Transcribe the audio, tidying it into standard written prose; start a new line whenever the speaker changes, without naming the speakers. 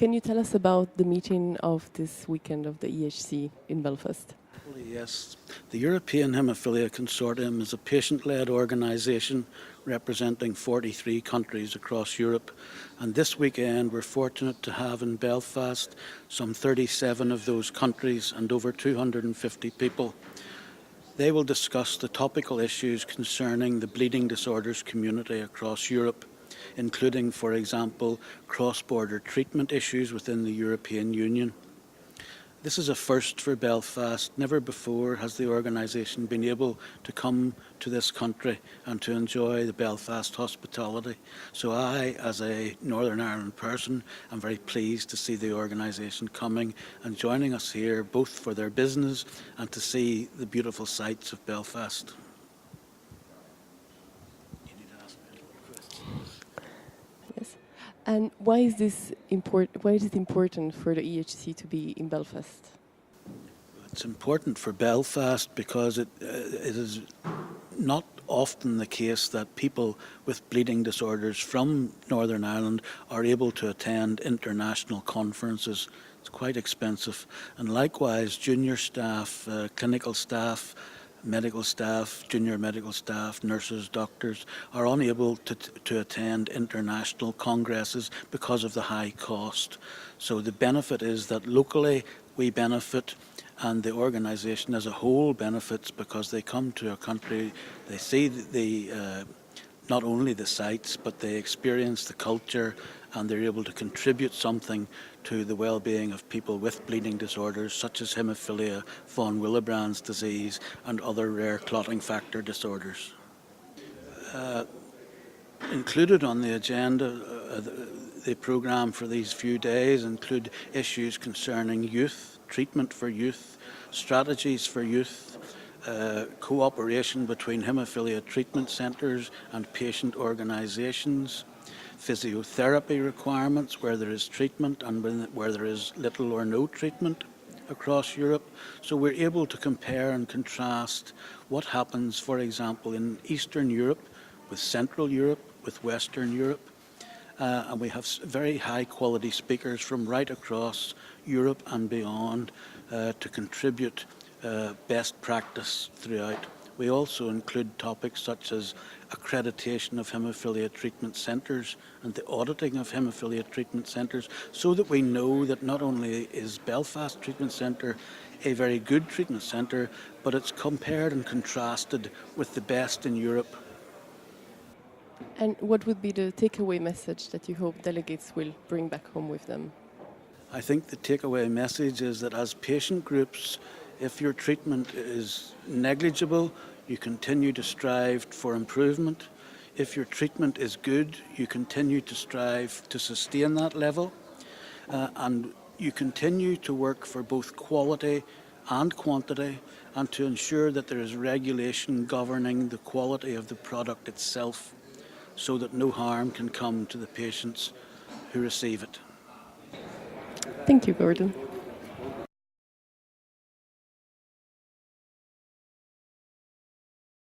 can you tell us about the meeting of this weekend of the EHC in Belfast?
Yes, the European Haemophilia Consortium is a patient-led organisation representing 43 countries across Europe, and this weekend we're fortunate to have in Belfast some 37 of those countries and over 250 people. They will discuss the topical issues concerning the bleeding disorders community across Europe, including, for example, cross-border treatment issues within the European Union. This is a first for Belfast. Never before has the organisation been able to come to this country and to enjoy the Belfast hospitality. So I, as a Northern Ireland person, am very pleased to see the organisation coming and joining us here, both for their business and to see the beautiful sights of Belfast.
Yes. And why is this important? Why is it important for the EHC to be in Belfast?
It's important for Belfast because it is not often the case that people with bleeding disorders from Northern Ireland are able to attend international conferences. It's quite expensive, and likewise junior staff, clinical staff, medical staff, junior medical staff, nurses, doctors are unable to attend international congresses because of the high cost. So the benefit is that locally we benefit and the organisation as a whole benefits because they come to a country, they see not only the sights but they experience the culture and they're able to contribute something to the well-being of people with bleeding disorders such as haemophilia, von Willebrand's disease and other rare clotting factor disorders. Included on the agenda, the programme for these few days include issues concerning youth, treatment for youth, strategies for youth, cooperation between haemophilia treatment centres and patient organisations, physiotherapy requirements where there is treatment and where there is little or no treatment across Europe. So we're able to compare and contrast what happens, for example, in Eastern Europe with Central Europe, with Western Europe. And we have very high quality speakers from right across Europe and beyond to contribute best practice throughout. We also include topics such as accreditation of haemophilia treatment centres and the auditing of haemophilia treatment centres, so that we know that not only is Belfast Treatment Centre a very good treatment centre, but it's compared and contrasted with the best in Europe.
And what would be the takeaway message that you hope delegates will bring back home with them?
I think the takeaway message is that as patient groups, if your treatment is negligible, you continue to strive for improvement. If your treatment is good, you continue to strive to sustain that level. And you continue to work for both quality and quantity and to ensure that there is regulation governing the quality of the product itself so that no harm can come to the patients who receive it.
Thank you, Gordon.